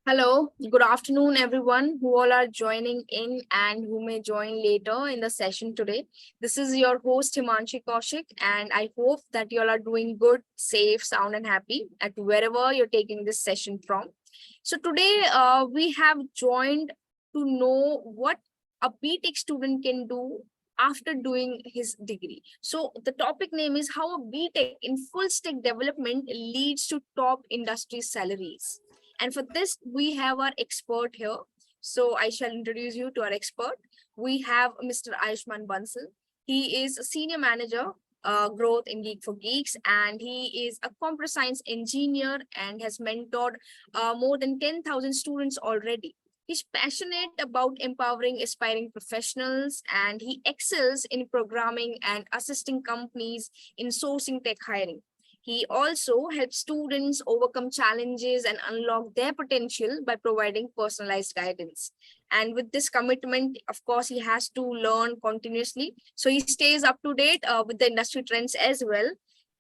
Hello, good afternoon, everyone who all are joining in and who may join later in the session today. This is your host Himanshi Kaushik, and I hope that you all are doing good, safe, sound, and happy at wherever you're taking this session from. So today, we have joined to know what a B.tech student can do after doing his degree. So the topic name is how a B.tech in full stack development leads to top industry salaries. And for this, we have our expert here. So I shall introduce you to our expert. We have Mr. Ayushman Bansal. He is a senior manager, growth in Geek for Geeks, and he is a computer science engineer and has mentored more than 10,000 students already. He's passionate about empowering aspiring professionals, and he excels in programming and assisting companies in sourcing tech hiring. He also helps students overcome challenges and unlock their potential by providing personalized guidance. And with this commitment, of course, he has to learn continuously. So he stays up to date with the industry trends as well.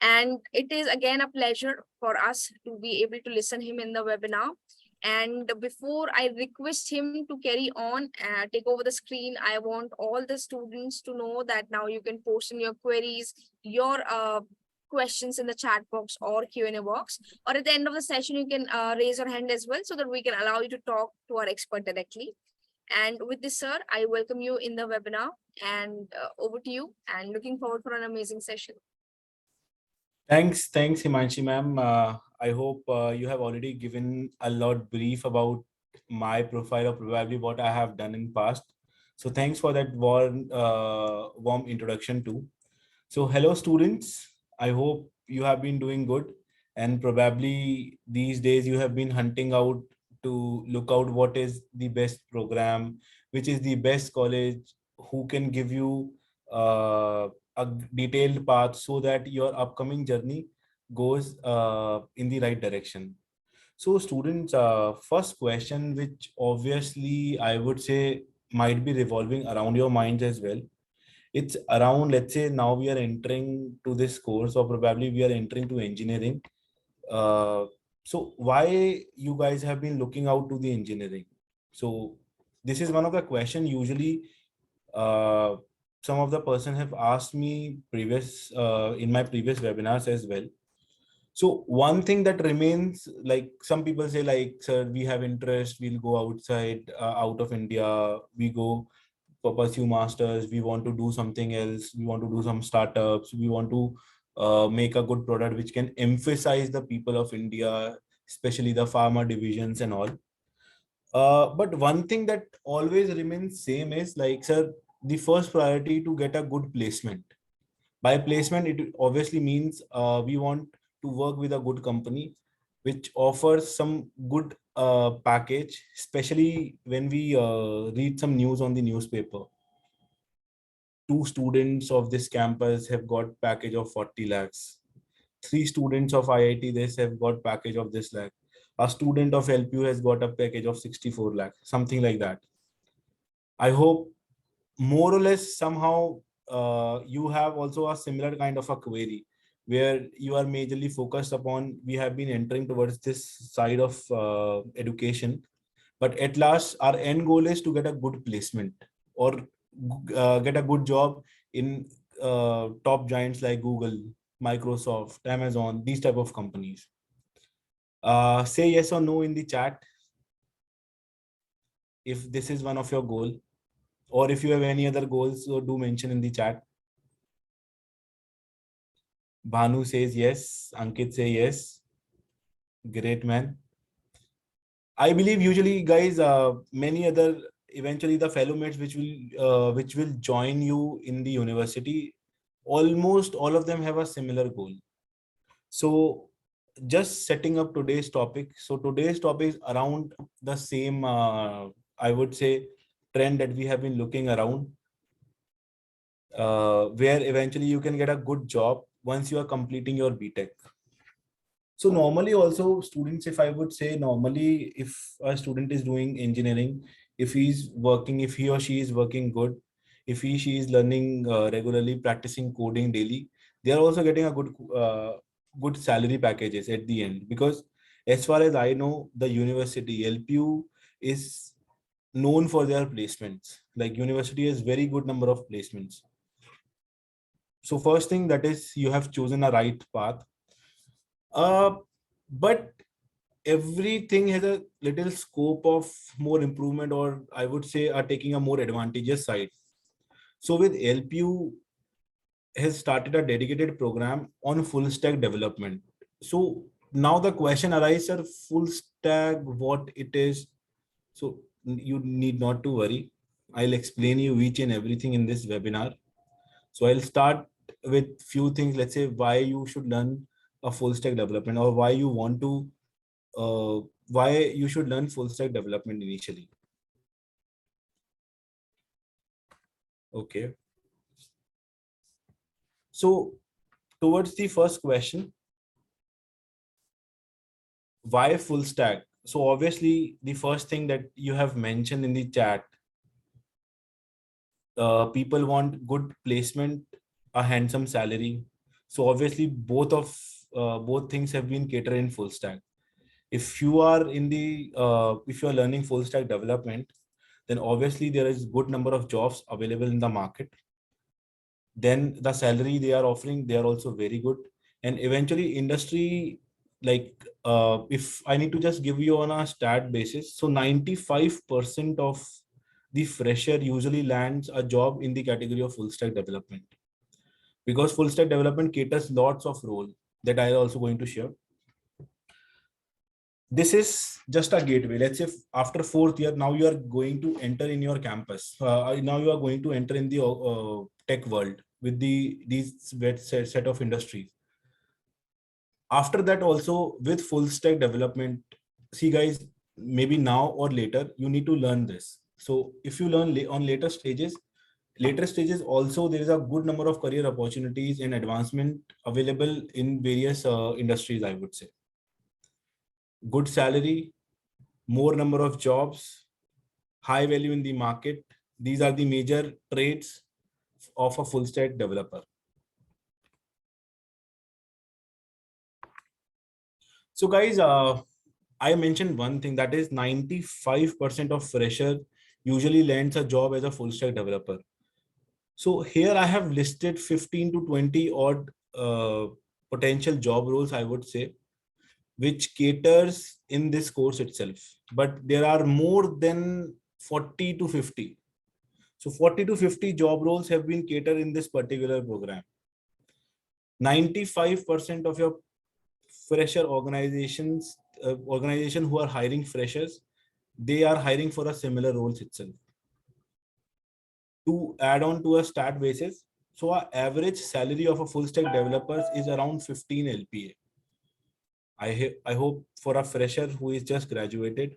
And it is again a pleasure for us to be able to listen him in the webinar. And before I request him to carry on, take over the screen, I want all the students to know that now you can post in your queries, your questions in the chat box or Q&A box, or at the end of the session you can raise your hand as well so that we can allow you to talk to our expert directly. And with this, sir, I welcome you in the webinar, and over to you, and looking forward for an amazing session. Thanks, Himanshi ma'am. I hope you have already given a lot brief about my profile or probably what I have done in past. So thanks for that warm introduction too. So hello students. I hope you have been doing good, and probably these days you have been hunting out to look out what is the best program, which is the best college, who can give you a detailed path so that your upcoming journey goes in the right direction. So students, first question, which obviously I would say might be revolving around your minds as well. It's around, let's say now we are entering to this course, or probably we are entering to engineering. Uh, so why you guys have been looking out to the engineering? So this is one of the question usually uh, some of the person have asked me previous in my previous webinars as well. So one thing that remains, like some people say, like, sir, we have interest, we'll go outside, out of India, we go for pursue masters, we want to do something else, we want to do some startups, we want to make a good product which can emphasize the people of India, especially the pharma divisions and all. But one thing that always remains same is like, sir, the first priority to get a good placement. By placement, it obviously means we want to work with a good company which offers some good package, especially when we read some news on the newspaper. Two students of this campus have got package of 40 lakhs. Three students of IIT this have got package of this lakh. A student of LPU has got a package of 64 lakh, something like that. I hope more or less somehow you have also a similar kind of a query where you are majorly focused upon. We have been entering towards this side of education, but at last our end goal is to get a good placement or get a good job in top giants like Google, Microsoft, Amazon, these type of companies. Say yes or no in the chat if this is one of your goal, or if you have any other goals, so do mention in the chat. Bhanu says yes. Ankit say yes. Great, man. I believe usually, guys, many other eventually the fellow mates which will join you in the university, almost all of them have a similar goal. So just setting up today's topic. So today's topic is around the same, I would say, trend that we have been looking around, where eventually you can get a good job once you are completing your B.tech. So normally also students, if I would say normally, if a student is doing engineering, if he's working, if he or she is working good, if she is learning regularly, practicing coding daily, they are also getting a good salary packages at the end, because As far as I know, the university LPU is known for their placements. Like university has very good number of placements. So first thing, that is you have chosen a right path. But everything has a little scope of more improvement, or I would say are taking a more advantageous side. So with LPU has started a dedicated program on full stack development. So now the question arises, sir, full stack, what it is? So you need not to worry. I'll explain you each and everything in this webinar. So I'll start with few things. Let's say why you should learn a full stack development, or why you want to, why you should learn full stack development initially. Okay. So towards the first question, why full stack? So obviously the first thing that you have mentioned in the chat, people want good placement, a handsome salary. So obviously both things have been catered in full stack. If you are in the if you are learning full stack development, then obviously there is good number of jobs available in the market. Then the salary they are offering, they are also very good. And eventually industry, like if I need to just give you on a stat basis, so 95% of the fresher usually lands a job in the category of full stack development, because full stack development caters lots of role that I am also going to share. This is just a gateway. Let's say after fourth year, now you are going to enter in your campus. Now you are going to enter in the tech world with these set of industries. After that also with full stack development, see guys, maybe now or later you need to learn this. So if you learn on later stages also, there is a good number of career opportunities and advancement available in various industries, I would say. Good salary, more number of jobs, high value in the market. These are the major traits of a full stack developer. So guys, I mentioned one thing, that is 95% of fresher usually lands a job as a full stack developer. So here I have listed 15 to 20 odd potential job roles, I would say, which caters in this course itself. But there are more than 40 to 50. So 40 to 50 job roles have been catered in this particular program. 95% of your fresher organization who are hiring freshers, they are hiring for a similar roles itself. To add on to a stat basis, so our average salary of a full stack developers is around 15 LPA. I hope for a fresher who is just graduated,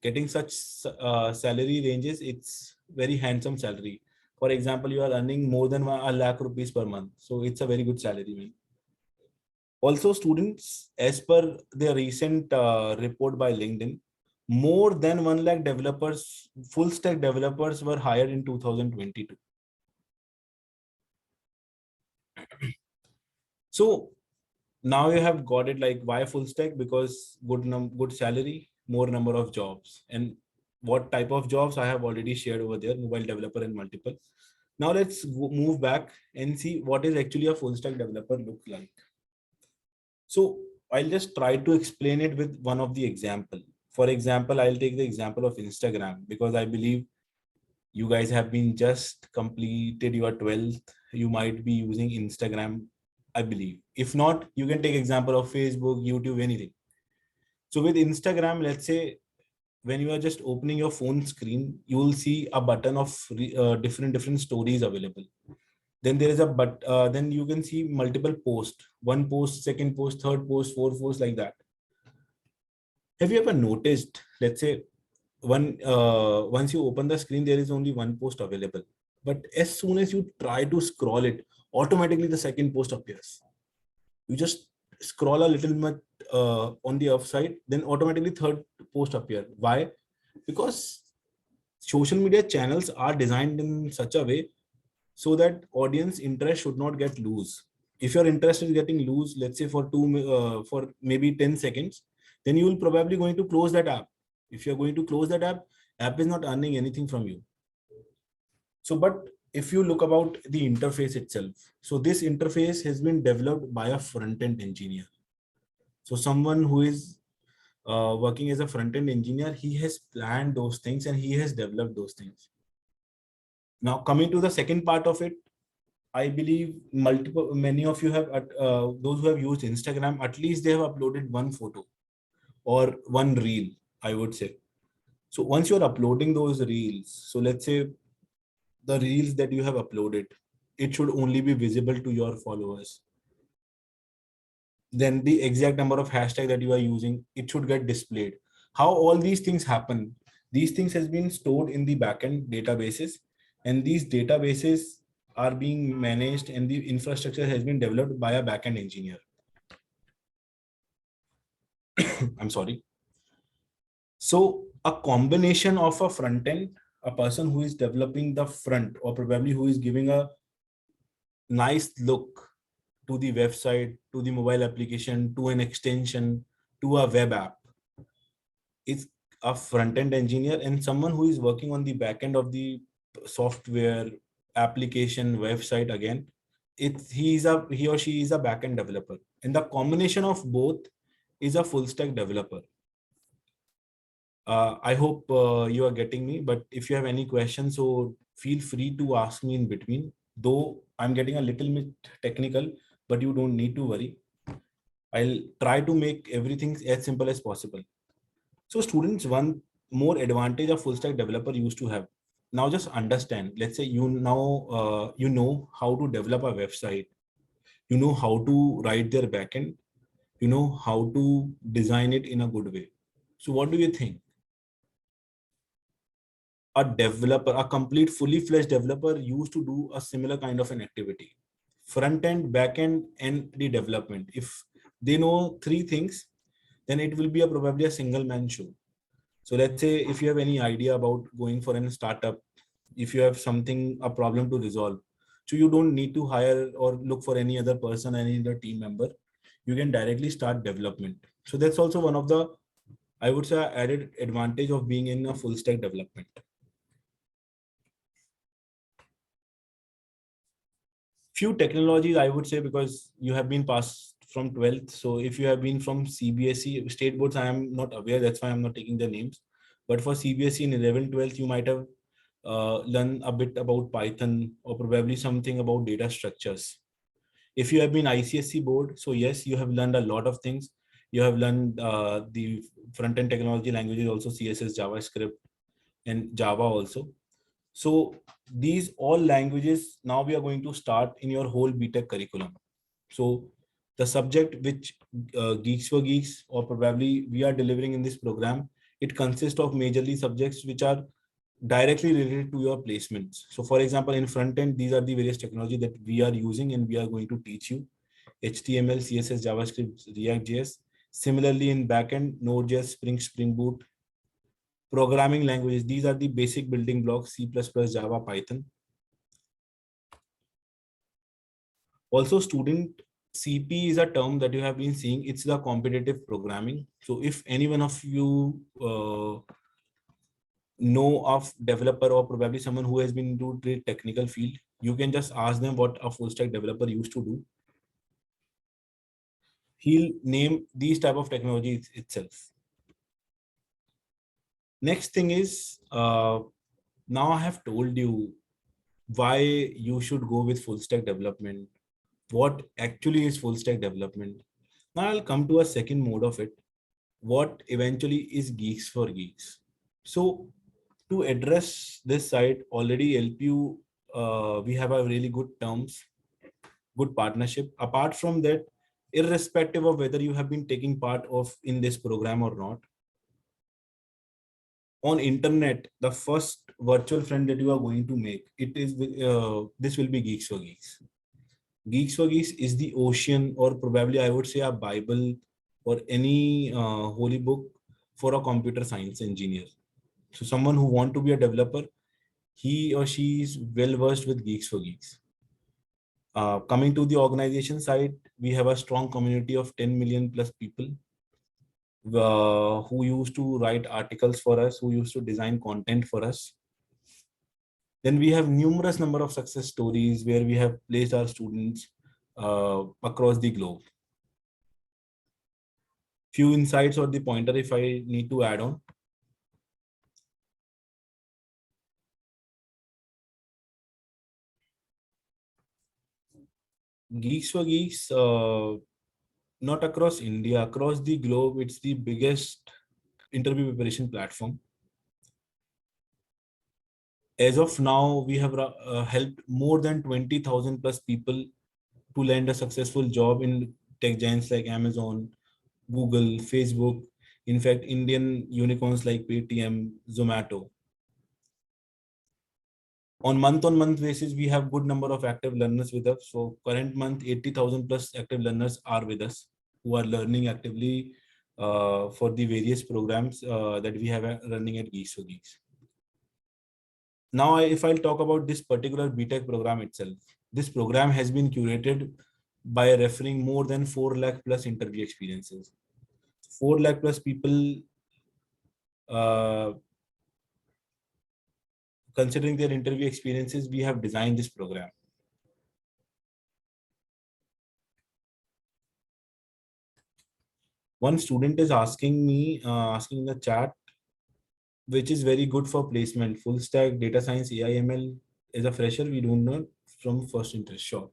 getting such salary ranges, it's very handsome salary. For example, you are earning more than a lakh rupees per month. So it's a very good salary, man. Also, students, as per their recent report by LinkedIn, more than 1 lakh developers, full stack developers were hired in 2022. So now you have got it, like why full stack? Because good salary, more number of jobs. And what type of jobs I have already shared over there, mobile developer and multiple. Now let's move back and see what is actually a full stack developer look like. So I'll just try to explain it with one of the example. For example, I'll take the example of Instagram, because I believe you guys have been just completed your 12th. You might be using Instagram, I believe. If not, you can take example of Facebook, YouTube, anything. So with Instagram, let's say when you are just opening your phone screen, you will see a button of different stories available. Then there is a then you can see multiple posts, one post, second post, third post, fourth post, like that. Have you ever noticed, let's say once you open the screen, there is only one post available, but as soon as you try to scroll it, automatically the second post appears. You just scroll a little bit on the upside, then automatically third post appear. Why? Because social media channels are designed in such a way so that audience interest should not get loose. If your interest is getting loose, let's say for maybe 10 seconds, then you will probably going to close that app. If you're going to close that app is not earning anything from you. So, but if you look about the interface itself, so this interface has been developed by a front-end engineer. So someone who is working as a front-end engineer, he has planned those things and he has developed those things. Now, coming to the second part of it, I believe many of you have, those who have used Instagram, at least they have uploaded one photo or one reel, I would say. So once you're uploading those reels, so let's say the reels that you have uploaded, it should only be visible to your followers. Then the exact number of hashtag that you are using, it should get displayed. How all these things happen? These things has been stored in the backend databases, and these databases are being managed and the infrastructure has been developed by a backend engineer. I'm sorry. So a combination of a front end, a person who is developing the front, or probably who is giving a nice look to the website, to the mobile application, to an extension, to a web app, is a front-end engineer, and someone who is working on the back end of the software, application, website. Again, he or she is a back-end developer, and the combination of both is a full stack developer. I hope you are getting me, but if you have any questions, so feel free to ask me in between. Though I'm getting a little bit technical, but you don't need to worry. I'll try to make everything as simple as possible. So students, one more advantage a full stack developer used to have. Now just understand, let's say you now you know how to develop a website, you know how to write their backend, you know how to design it in a good way. So what do you think? A developer, a complete fully fledged developer used to do a similar kind of an activity. Front end, back end, and the development. If they know three things, then it will be probably a single man show. So let's say if you have any idea about going for a startup, if you have something, a problem to resolve, so you don't need to hire or look for any other person, any other team member. You can directly start development. So that's also one of the, I would say, added advantage of being in a full stack development. Few technologies, I would say, because you have been passed from 12th. So if you have been from CBSE state boards, I am not aware. That's why I'm not taking the names. But for CBSE in 11th, 12th, you might have learned a bit about Python or probably something about data structures. If you have been ICSE board, so yes, you have learned a lot of things. You have learned the front-end technology languages, also CSS, JavaScript, and Java also. So these all languages now we are going to start in your whole B.tech curriculum. So the subject which Geeks for Geeks or probably we are delivering in this program, it consists of majorly subjects which are directly related to your placements. So for example, in front end, these are the various technology that we are using and we are going to teach you: HTML, CSS, JavaScript, React.js. Similarly, in backend, Node.js, Spring Boot, programming languages. These are the basic building blocks: C++, Java, Python. Also, student, CP is a term that you have been seeing. It's the competitive programming. So if any one of you know of developer or probably someone who has been into the technical field, you can just ask them what a full stack developer used to do. He'll name these type of technologies itself. Next thing is, now I have told you why you should go with full stack development. What actually is full stack development? Now I'll come to a second mode of it. What eventually is Geeks for Geeks? So to address this side, already help you, we have a really good terms, good partnership. Apart from that, irrespective of whether you have been taking part of in this program or not, on internet, the first virtual friend that you are going to make, it is this will be Geeks for Geeks. Geeks for Geeks is the ocean, or probably I would say a Bible or any holy book for a computer science engineer. So someone who want to be a developer, he or she is well versed with Geeks for Geeks. Coming to the organization side, we have a strong community of 10 million plus people who used to write articles for us, who used to design content for us. Then we have numerous number of success stories where we have placed our students across the globe. Few insights or the pointer if I need to add on. Geeks for Geeks, not across India, across the globe, it's the biggest interview preparation platform. As of now, we have helped more than 20,000 plus people to land a successful job in tech giants like Amazon, Google, Facebook, in fact, Indian unicorns like Paytm, Zomato. On month basis, we have good number of active learners with us. So current month, 80,000 plus active learners are with us who are learning actively for the various programs that we have running at Geeks for Geeks. Now, if I'll talk about this particular B.tech program itself, this program has been curated by referring more than 4 lakh plus interview experiences. 4 lakh plus people uh, considering their interview experiences, we have designed this program. One student is asking me, asking in the chat, which is very good for placement, full stack, data science, AI, ML. As a fresher, we do not from first interest, sure.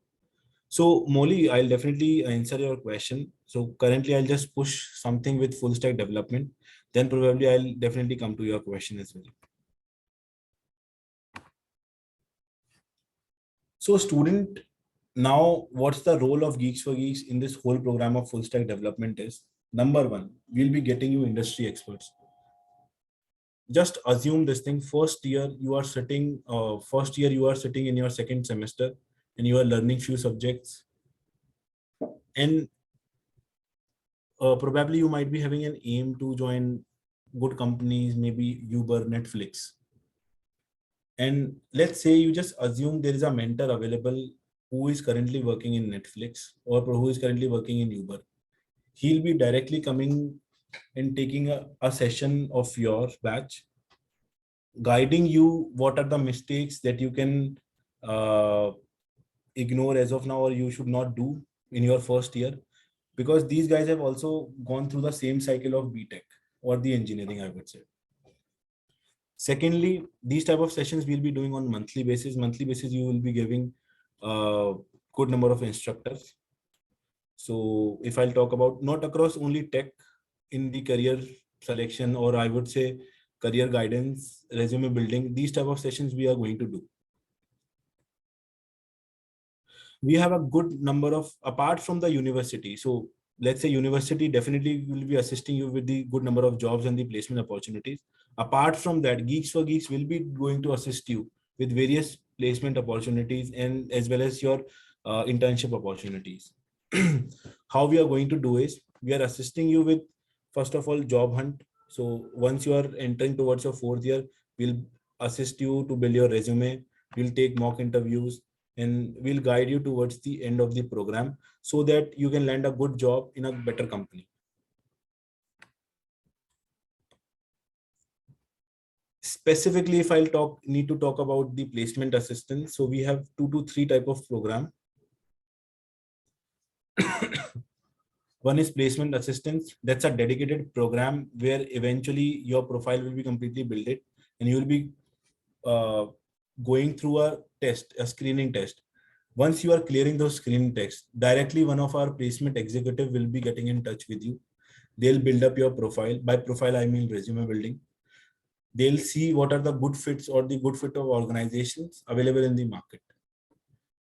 So Molly, I'll definitely answer your question. So currently I'll just push something with full stack development. Then probably I'll definitely come to your question as well. So student, now what's the role of Geeks for Geeks in this whole program of full stack development is, number one, we'll be getting you industry experts. Just assume this thing, first year you are sitting in your second semester and you are learning few subjects, and probably you might be having an aim to join good companies, maybe Uber, Netflix. And let's say you just assume there is a mentor available who is currently working in Netflix or who is currently working in Uber. He'll be directly coming and taking a session of your batch, guiding you what are the mistakes that you can uh, ignore as of now or you should not do in your first year, because these guys have also gone through the same cycle of B.tech or the engineering, I would say. Secondly, these type of sessions we'll be doing on monthly basis. Monthly basis, you will be giving a good number of instructors. So if I'll talk about not across only tech, in the career selection, or I would say career guidance, resume building, these type of sessions we are going to do. We have a good number of, apart from the university. So let's say university definitely will be assisting you with the good number of jobs and the placement opportunities. Apart from that, Geeks for Geeks will be going to assist you with various placement opportunities and as well as your internship opportunities. How we are going to do is we are assisting you with, first of all, job hunt. So once you are entering towards your fourth year, we'll assist you to build your resume. We'll take mock interviews and we'll guide you towards the end of the program so that you can land a good job in a better company. Specifically, if I'll need to talk about the placement assistance. So we have 2 to 3 type of program. One is placement assistance. That's a dedicated program where eventually your profile will be completely built and you will be uh, going through a test, a screening test. Once you are clearing those screening tests, directly one of our placement executive will be getting in touch with you. They'll build up your profile. By profile, I mean resume building. They'll see what are the good fits or the good fit of organizations available in the market.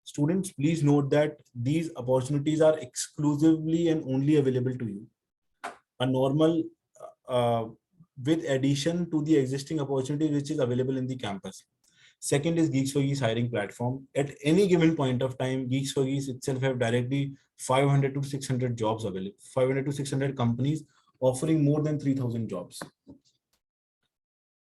Students, please note that these opportunities are exclusively and only available to you. A normal, uh, with addition to the existing opportunity which is available in the campus. Second is Geeks for Geeks hiring platform. At any given point of time, Geeks for Geeks itself have directly 500 to 600 jobs available, 500 to 600 companies offering more than 3,000 jobs.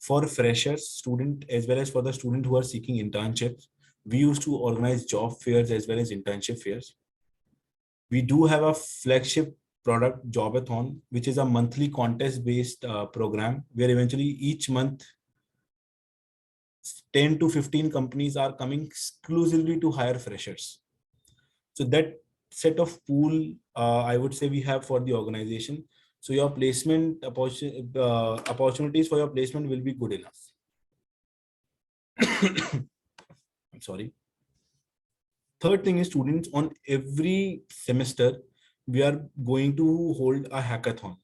For freshers, student, as well as for the student who are seeking internships, we used to organize job fairs as well as internship fairs. We do have a flagship product Jobathon, which is a monthly contest-based program where eventually each month 10 to 15 companies are coming exclusively to hire freshers. So that set of pool, I would say we have for the organization. So your placement opportunities for your placement will be good enough. I'm sorry. Third thing is, students, on every semester, we are going to hold a hackathon.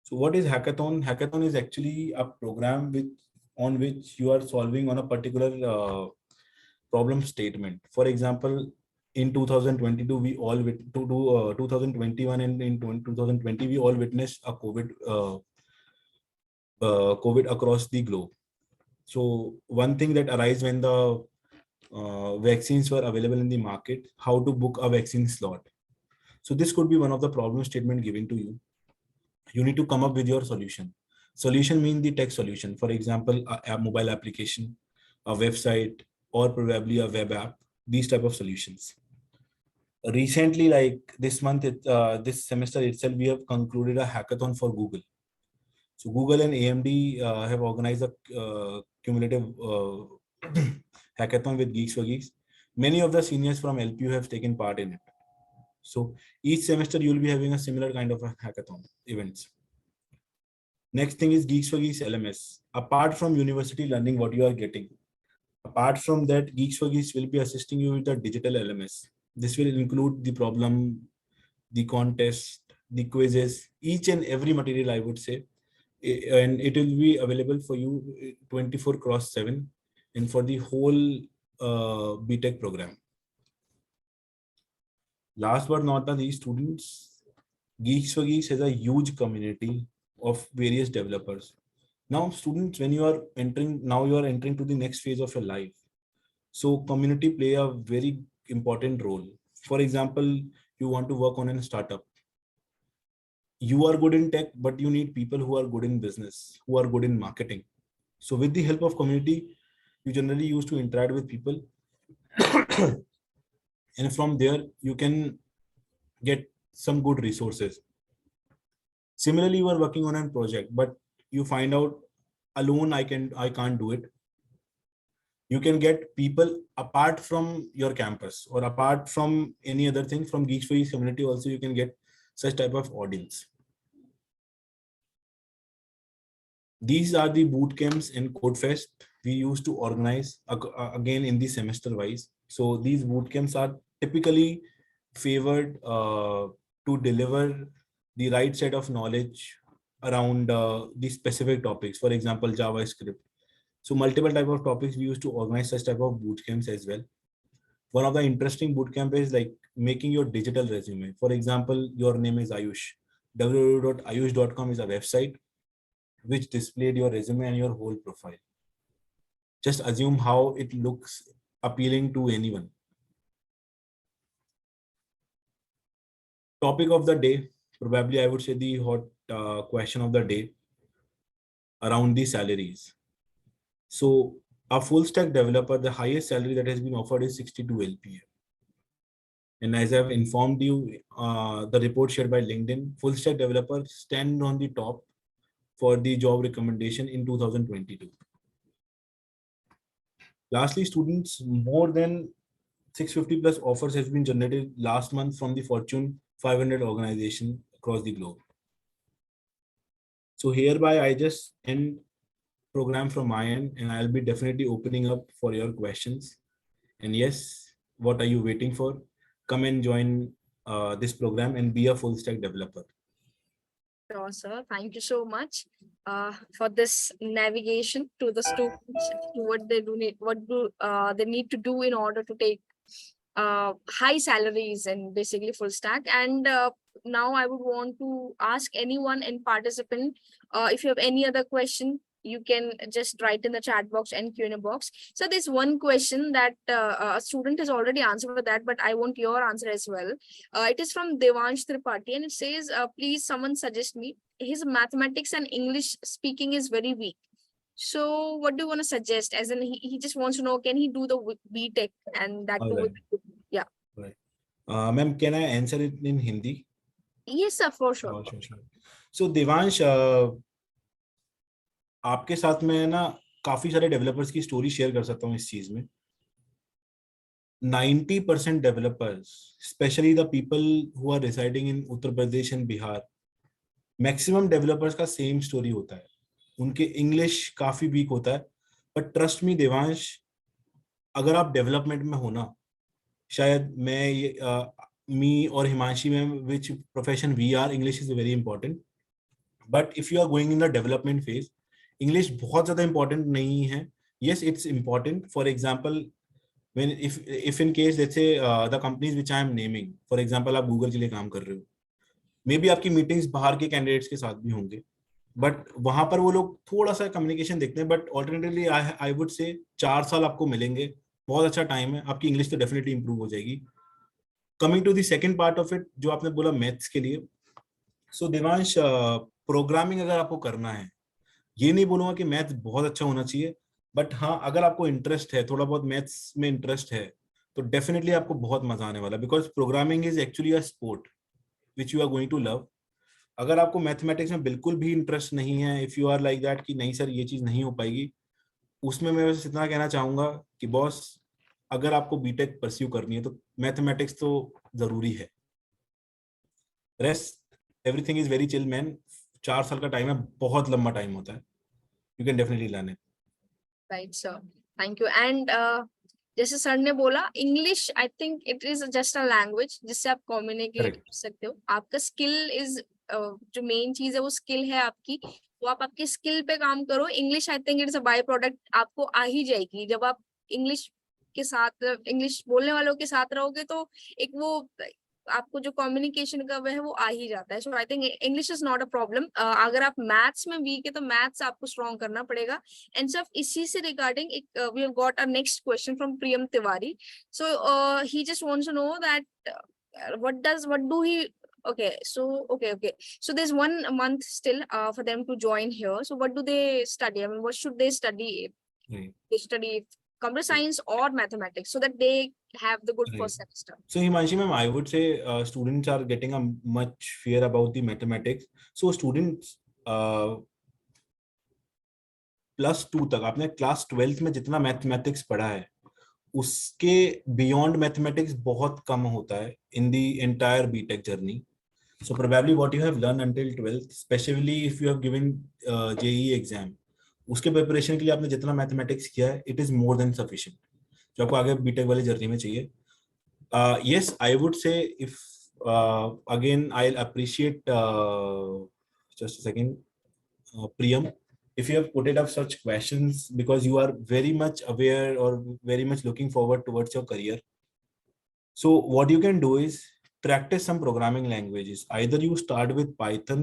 So what is hackathon? Hackathon is actually a program on which you are solving on a particular problem statement. For example, in 2022, we all 2021 and in 2020, we all witnessed a COVID across the globe. So one thing that arises when the vaccines were available in the market, how to book a vaccine slot. So this could be one of the problem statement given to you. You need to come up with your solution. Solution means the tech solution. For example, a mobile application, a website, or probably a web app, these type of solutions. Recently, like this month, this semester itself, we have concluded a hackathon for Google. So Google and AMD have organized a cumulative hackathon with Geeks for Geeks. Many of the seniors from LPU have taken part in it. So each semester you will be having a similar kind of a hackathon events. Next thing is Geeks for Geeks LMS. Apart from university learning, what you are getting, apart from that, Geeks for Geeks will be assisting you with the digital LMS. This will include the problem, the contest, the quizzes, each and every material, I would say. And it will be available for you 24/7 and for the whole B.tech program. Last but not the least, students, Geeks for Geeks has a huge community of various developers. Now, students, when you are entering, now you are entering to the next phase of your life. So community play a very important role. For example, you want to work on a startup. You are good in tech, but you need people who are good in business, who are good in marketing. So with the help of community, you generally used to interact with people. And from there, you can get some good resources. Similarly, you are working on a project, but you find out alone, I can't do it. You can get people apart from your campus or apart from any other thing from Geeks for Geeks community. Also, you can get such type of audience. These are the boot camps and code fest we used to organize again in the semester wise. So these boot camps are typically favored to deliver the right set of knowledge around the specific topics. For example, JavaScript. So multiple type of topics we used to organize such type of boot camps as well. One of the interesting boot camp is like making your digital resume. For example, your name is Ayush. www.ayush.com is a website which displayed your resume and your whole profile. Just assume how it looks appealing to anyone. Topic of the day, probably I would say the hot question of the day around the salaries. So a full stack developer, the highest salary that has been offered is 62 LPA. And as I've informed you, the report shared by LinkedIn, full stack developers stand on the top for the job recommendation in 2022. Lastly, students, more than 650 plus offers has been generated last month from the Fortune 500 organization across the globe. So hereby I just end program from my end, and I'll be definitely opening up for your questions. And yes, what are you waiting for? Come and join this program and be a full stack developer. Sure, sir. Thank you so much for this navigation to the students, to what they do need, what do they need to do in order to take high salaries and basically full stack. And now I would want to ask anyone and participant, if you have any other question, you can just write in the chat box and Q&A box. So there's one question that a student has already answered for that, but I want your answer as well. It is from Devansh Tripathi, and it says, please someone suggest me. His mathematics and English speaking is very weak. So what do you want to suggest? As in, he just wants to know, can he do the B.tech and that All too? right. Yeah. Right. Ma'am, can I answer it in Hindi? Yes, sir, for sure. Sure, sure, sure. So Devansh, आपके साथ में ना काफी सारे developers की story share कर सकता हूँ इस चीज में. 90% developers, specially the people who are residing in Uttar Pradesh and Bihar, maximum developers का सेम स्टोरी होता है. उनके इंग्लिश काफी वीक होता है. बट ट्रस्ट मी देवांश, अगर आप डेवलपमेंट में हो ना, शायद मैं ये मी और हिमांशी में which profession we are, English is very important. But if you are going in the development phase, English बहुत ज्यादा इंपॉर्टेंट नहीं है. yes, it's important. For example, when if in case let's say the companies which I am naming, for example आप Google के लिए काम कर रहे हो, मे बी आपकी मीटिंग्स बाहर के कैंडिडेट्स के साथ भी होंगे, बट वहां पर वो लोग थोड़ा सा कम्युनिकेशन देखते हैं. But alternatively I would say 4 साल आपको मिलेंगे, बहुत अच्छा टाइम है, आपकी इंग्लिश तो डेफिनेटली इंप्रूव हो जाएगी. Coming to the second part of it, जो आपने बोला मैथ्स के लिए, सो देवांश, प्रोग्रामिंग अगर आपको करना है, ये नहीं बोलूंगा कि मैथ्स बहुत अच्छा होना चाहिए, बट हाँ, अगर आपको इंटरेस्ट है, थोड़ा बहुत मैथ्स में इंटरेस्ट है, तो डेफिनेटली आपको बहुत मजा आने वाला है. Because programming is actually a sport which you are going to love. अगर आपको मैथमेटिक्स में बिल्कुल भी इंटरेस्ट नहीं है, if you are like that कि नहीं सर ये चीज नहीं हो पाएगी, उसमें मैं बस इतना कहना चाहूंगा कि बॉस, अगर आपको बीटेक परस्यू करनी है तो मैथमेटिक्स तो जरूरी है. Rest everything is very chill man. 4 साल का टाइम है, बहुत लंबा टाइम होता है. You can definitely learn it. Right sir, thank you. And जैसे सर ने बोला, English I think it is just a language जिससे आप कम्युनिकेट कर सकते हो. आपका स्किल इज जो मेन चीज है वो स्किल है आपकी, तो आप आपकी स्किल पे काम करो. English I think it's a by product, आपको आ ही जाएगी जब आप इंग्लिश के साथ, इंग्लिश बोलने वालों के साथ रहोगे तो एक वो आपको जो कम्युनिकेशन का वह है वो आ ही जाता है. So I think English is not a problem. अगर आप मैथ्स में वीक है तो मैथ्स आपको स्ट्रॉन्ग करना पड़ेगा. एंड सर इसी से रिगार्डिंग एक we have got a next question from Priyam Tiwari. So he just wants to know that what do he. Okay, so there's 1 month still for them to join here. So what do they study? I mean, what should they study? Right. They study computer science or mathematics so that they have the good Right. first semester. So Himanshi ma'am, I would say students are getting a much fear about the mathematics. So students +2 तक, आपने class 12th में जितना mathematics पढ़ा है, उसके beyond mathematics बहुत कम होता है in the entire BTech journey. So probably what you have learned until 12th, especially if you have given JEE exam, उसके प्रिपरेशन के लिए आपने जितना मैथमेटिक्स किया है, it is more than sufficient जो आपको आगे बीटेक वाले जर्नी में चाहिए. Yes, I would say, if again I'll appreciate, just a second, Priyam, if you have put it up such questions because you are very much aware or very much looking forward towards your career. So what you can do is practice some programming languages. Either you start with Python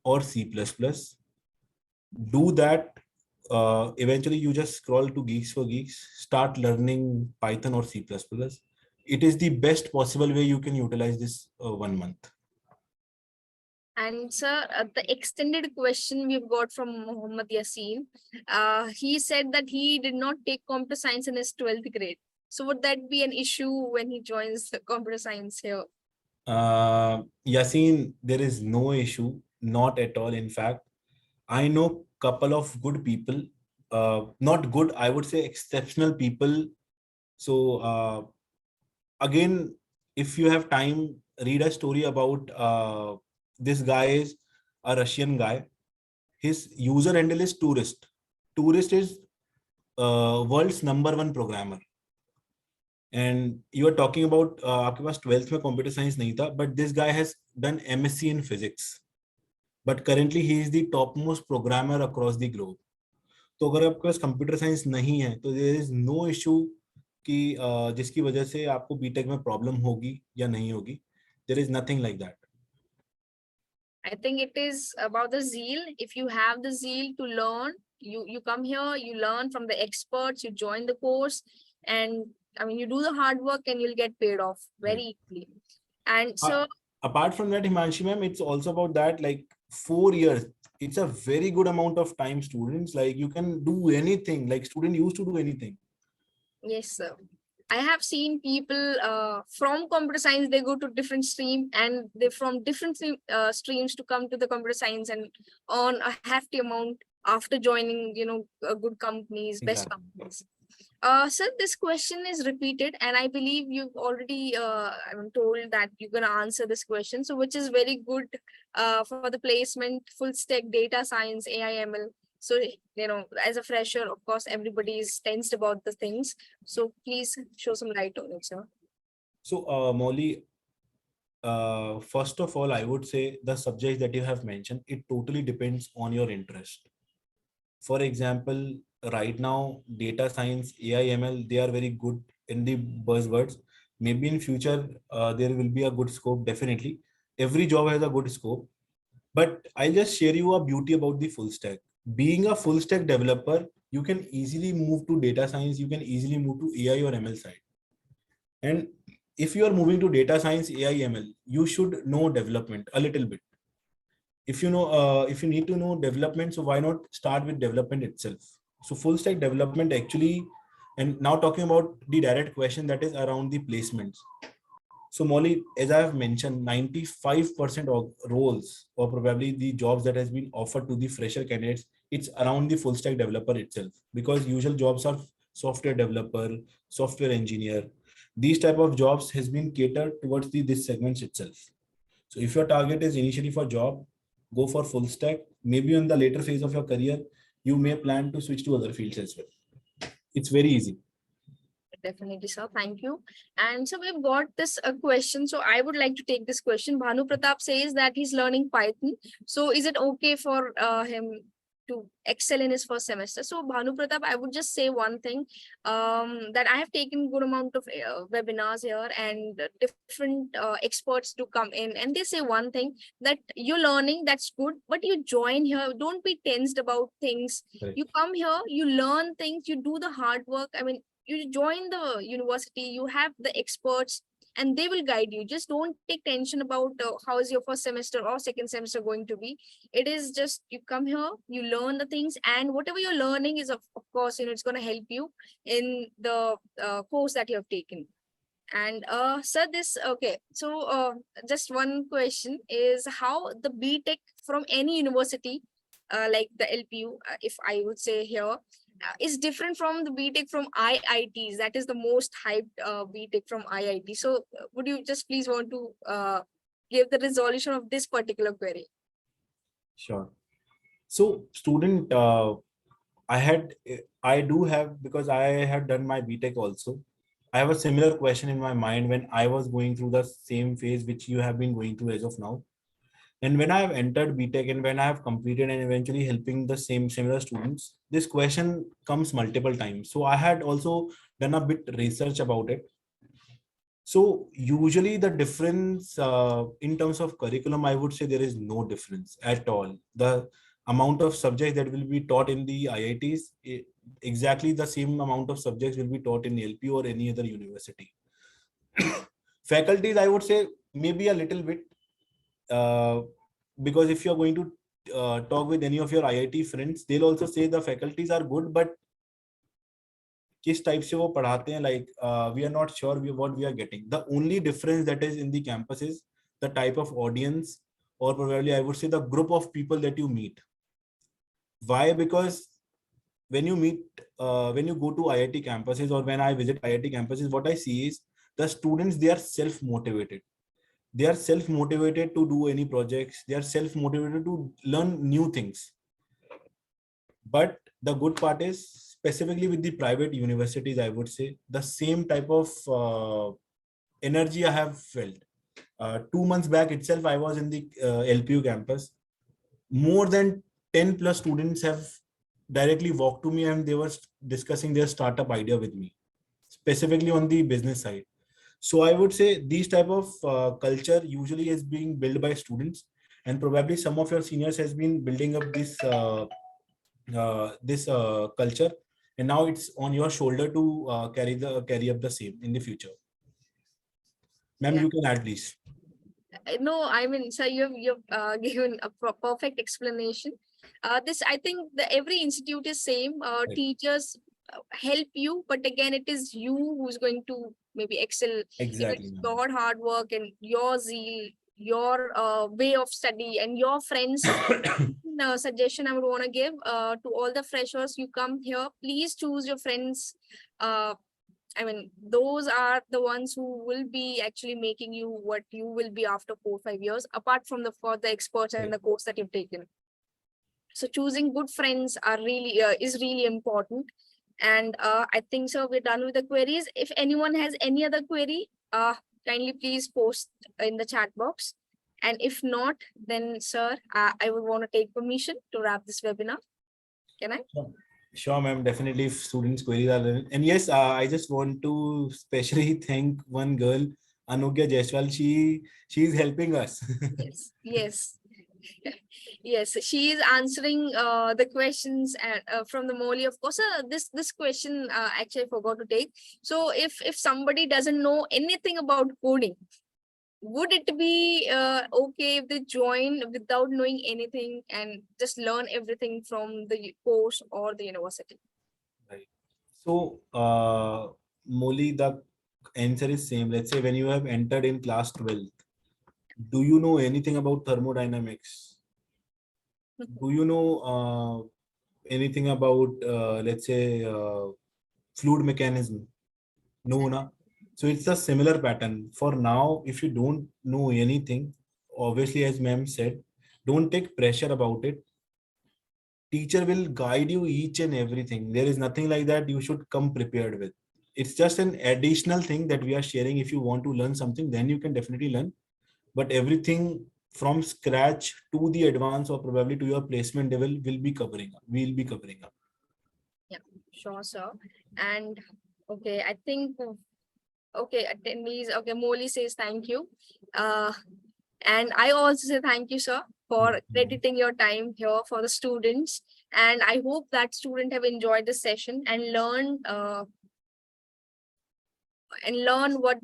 or C++. Do that. Eventually you just scroll to Geeks for Geeks, start learning Python or C++. It is the best possible way you can utilize this 1 month. And sir, the extended question we've got from Muhammad Yassin, he said that he did not take computer science in his 12th grade. So would that be an issue when he joins the computer science here? Yasin, there is no issue, not at all. In fact, I know couple of good people, not good, I would say exceptional people. So again, if you have time, read a story about this guy is a Russian guy. His user handle is Tourist. Tourist is world's #1 programmer. And you are talking about आपके पास 12th में computer science नहीं था, but this guy has done MSc in physics. But currently he is the topmost programmer across the globe. तो अगर आपके पास computer science नहीं है तो देयर इज नो इशू कि जिसकी वजह से आपको बीटेक में प्रॉब्लम होगी या नहीं होगी. There is nothing like that. I think it is about the zeal. If you have the zeal to learn, you come here, you learn from the experts, you join the course, and I mean you do the hard work and you'll get paid off very easily. And so apart from that, Himanshi ma'am, it's also about that, like 4 years, it's a very good amount of time, students. Like you can do anything, like student used to do anything. yes sir, I have seen people from computer science, they go to different stream, and they from different streams to come to the computer science and earn a hefty amount after joining, good companies, best Exactly. companies. Sir, this question is repeated, and I believe you've already told that you're gonna answer this question. So, which is very good for the placement, full stack, data science, AI/ML. So, as a fresher, of course, everybody is tensed about the things. So, please show some light on it, sir. So, Molly, first of all, I would say the subject that you have mentioned, it totally depends on your interest. For example, right now, data science, AI, ML, they are very good in the buzzwords. Maybe in future, there will be a good scope, definitely. Every job has a good scope. But I'll just share you a beauty about the full stack. Being a full stack developer, you can easily move to data science, you can easily move to AI or ML side. And if you are moving to data science, AI, ML, you should know development a little bit. If you need to know development, so why not start with development itself? So full stack development actually, and now talking about the direct question that is around the placements. So Molly, as I have mentioned, 95% of roles or probably the jobs that has been offered to the fresher candidates, it's around the full stack developer itself, because usual jobs are software developer, software engineer. These type of jobs has been catered towards this segments itself. So if your target is initially for job, go for full stack. Maybe in the later phase of your career, you may plan to switch to other fields as well. It's very easy. Definitely, sir. Thank you. And so we've got this question. So I would like to take this question. Bhanu Pratap says that he's learning Python. So is it okay for him to excel in his first semester? So Bhanu Pratap, I would just say one thing, that I have taken good amount of webinars here, and different experts to come in, and they say one thing, that you're learning, that's good, but you join here, don't be tensed about things. Correct. You come here, you learn things, you do the hard work. I mean, you join the university, you have the experts, and they will guide you. Just don't take tension about how is your first semester or second semester going to be. It is just, you come here, you learn the things, and whatever you're learning is, of course, it's going to help you in the course that you have taken. And sir, this okay, so just one question is, how the B.tech from any university, like the LPU, if I would say here, is different from the B.tech from IITs, that is the most hyped B.tech from IIT. So would you just please want to give the resolution of this particular query? Sure. So student, I do have, because I have done my B.tech also. I have a similar question in my mind when I was going through the same phase which you have been going through as of now. And when I have entered B.tech and when I have completed and eventually helping the similar students, this question comes multiple times. So I had also done a bit research about it. So usually the difference in terms of curriculum, I would say there is no difference at all. The amount of subjects that will be taught in the IITs, exactly the same amount of subjects will be taught in LP or any other university. Faculties, I would say maybe a little bit, because if you're going to talk with any of your IIT friends, they'll also say the faculties are good, but किस type से वो पढ़ाते हैं, like we are not sure what we are getting. The only difference that is in the campus is the type of audience, or probably I would say the group of people that you meet. Why? Because when you meet, when you go to IIT campuses, or when I visit IIT campuses, what I see is the students, they are self-motivated. They are self-motivated to do any projects. They are self-motivated to learn new things. But the good part is, specifically with the private universities, I would say the same type of energy I have felt. 2 months back itself, I was in the LPU campus. More than 10 plus students have directly walked to me and they were discussing their startup idea with me, specifically on the business side. So I would say these type of culture usually is being built by students, and probably some of your seniors has been building up this culture, and now it's on your shoulder to carry up the same in the future. Ma'am, Yeah. you can add, please. No, I mean, sir, you've given a perfect explanation. This, I think, the every institute is same. Right. Teachers help you, but again, it is you who's going to maybe excel. Exactly, It's ma'am. your hard work and your zeal, your way of study, and your friends. Suggestion I would want to give to all the freshers, you come here, please choose your friends. I mean, those are the ones who will be actually making you what you will be after 4 or 5 years, apart from the for the experts and the course that you've taken. So choosing good friends are really is really important. And I think so we're done with the queries. If anyone has any other query, kindly please post in the chat box. And if not, then sir, I would want to take permission to wrap this webinar. Can I? Sure, sure, ma'am. Definitely, if students' queries are there. And yes, I just want to specially thank one girl, Anugya Jaiswal. She's helping us. Yes, yes. Yes, she is answering the questions from the Moli. Of course, this question actually I forgot to take. So if somebody doesn't know anything about coding, would it be okay if they join without knowing anything and just learn everything from the course or the university? Right. So, Molly, the answer is same. Let's say when you have entered in class 12, do you know anything about thermodynamics? Do you know anything about, let's say, fluid mechanism? No, na. So it's a similar pattern. For now, if you don't know anything, obviously, as ma'am said, don't take pressure about it. Teacher will guide you each and everything. There is nothing like that you should come prepared with. It's just an additional thing that we are sharing. If you want to learn something, then you can definitely learn. But everything from scratch to the advance or probably to your placement level will be covering up. We'll be covering up. Yeah, sure, sir. And okay, I think okay, attendees. Okay, Molly says thank you. And I also say thank you, sir, for crediting your time here for the students. And I hope that students have enjoyed the session and learn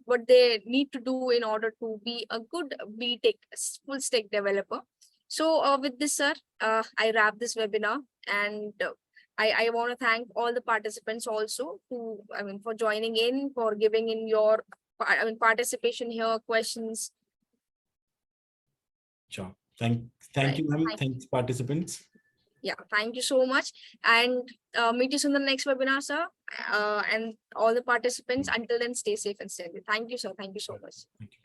what they need to do in order to be a good B.tech full stack developer. So with this, sir, I wrap this webinar, and I want to thank all the participants also who, I mean, for joining in, for giving in your participation here, questions. Sure. Thank Right. you, ma'am. Thanks, participants. Yeah, thank you so much. And meet you soon in the next webinar, sir. And all the participants, until then, stay safe and stay healthy. Thank you, sir. Thank you so much. Thank you.